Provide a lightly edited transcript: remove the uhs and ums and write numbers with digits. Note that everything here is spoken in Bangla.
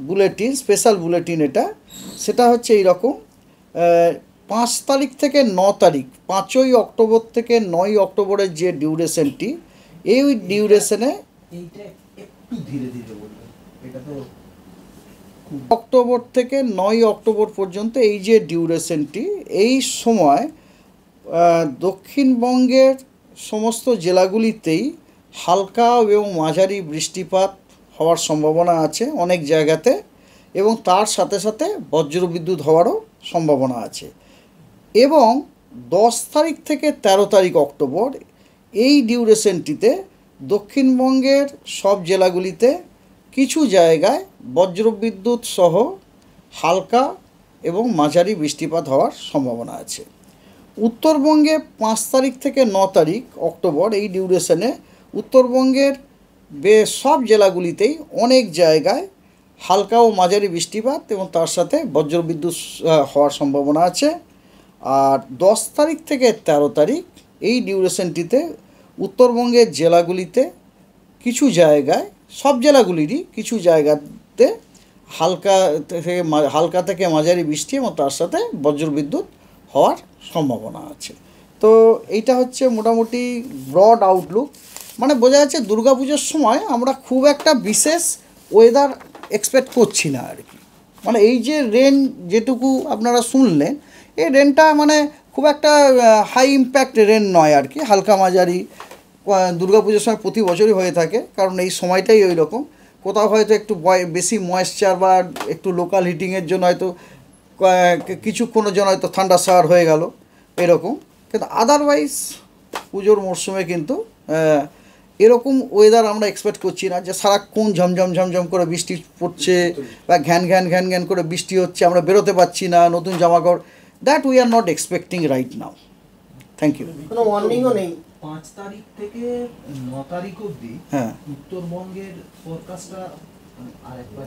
বুলেটিন, স্পেশাল বুলেটিন এটা, সেটা হচ্ছে এইরকম। 5 তারিখ থেকে 9 তারিখ, 5ই অক্টোবর থেকে 9ই অক্টোবরের যে ডিউরেশনটি, এই ডিউরেশনে অক্টোবর থেকে 9ই অক্টোবর পর্যন্ত এই যে ডিউরেশনটি, এই সময় দক্ষিণবঙ্গের সমস্ত জেলাগুলিতেই হালকা এবং মাঝারি বৃষ্টিপাত হওয়ার সম্ভাবনা আছে অনেক জায়গাতে, এবং তার সাথে সাথে বজ্রবিদ্যুৎ হওয়ারও সম্ভাবনা আছে। এবং 10 তারিখ থেকে 13 তারিখ অক্টোবর এই ডিউরেশনটিতে দক্ষিণবঙ্গের সব জেলাগুলিতে কিছু জায়গায় বজ্রবিদ্যুৎ সহ হালকা এবং মাঝারি বৃষ্টিপাত হওয়ার সম্ভাবনা আছে। উত্তরবঙ্গে 5 তারিখ থেকে 9 তারিখ অক্টোবর এই ডিউরেশনে উত্তরবঙ্গের সব জেলাগুলিতেই অনেক জায়গায় হালকা ও মাঝারি বৃষ্টিপাত এবং তার সাথে বজ্রবিদ্যুৎ হওয়ার সম্ভাবনা আছে। আর 10 তারিখ থেকে 13 তারিখ এই ডিউরেশনটিতে উত্তরবঙ্গের জেলাগুলিতে কিছু জায়গায়, সব জেলাগুলিরই কিছু জায়গাতে হালকা থেকে মাঝারি বৃষ্টি এবং তার সাথে বজ্রবিদ্যুৎ হওয়ার সম্ভাবনা আছে। তো এইটা হচ্ছে মোটামুটি ব্রড আউটলুক। মানে বোঝা যাচ্ছে দুর্গাপুজোর সময় আমরা খুব একটা বিশেষ ওয়েদার এক্সপেক্ট করছি না আর কি। মানে এই যে রেন যেটুকু আপনারা শুনলেন, এই রেনটা মানে খুব একটা হাই ইম্প্যাক্ট রেন নয় আর কি, হালকা মাঝারি। দুর্গাপুজোর সময় প্রতি বছরই হয়ে থাকে, কারণ এই সময়টাই ওই রকম। কোথাও হয়তো একটু বেশি ময়েশ্চার বা একটু লোকাল হিটিংয়ের জন্য হয়তো কিছুক্ষণের জন্য হয়তো ঠান্ডা শাওয়ার হয়ে গেল এরকম, কিন্তু আদারওয়াইজ পুজোর মরশুমে কিন্তু এরকম ওয়েদার আমরা এক্সপেক্ট করছি না যে সারাক্ষণ ঝমঝম ঝমঝম করে বৃষ্টি পড়ছে বা ঘ্যান ঘ্যান ঘ্যান ঘ্যান করে বৃষ্টি হচ্ছে, আমরা বেরোতে পারছি না, নতুন জামাকাপড়, that we are not expecting right now. Thank you. কোনো ওয়ার্নিংও নেই। 5 তারিখ থেকে 9 তারিখ অবধি উত্তরবঙ্গের ফোরকাস্টটা আরেকবার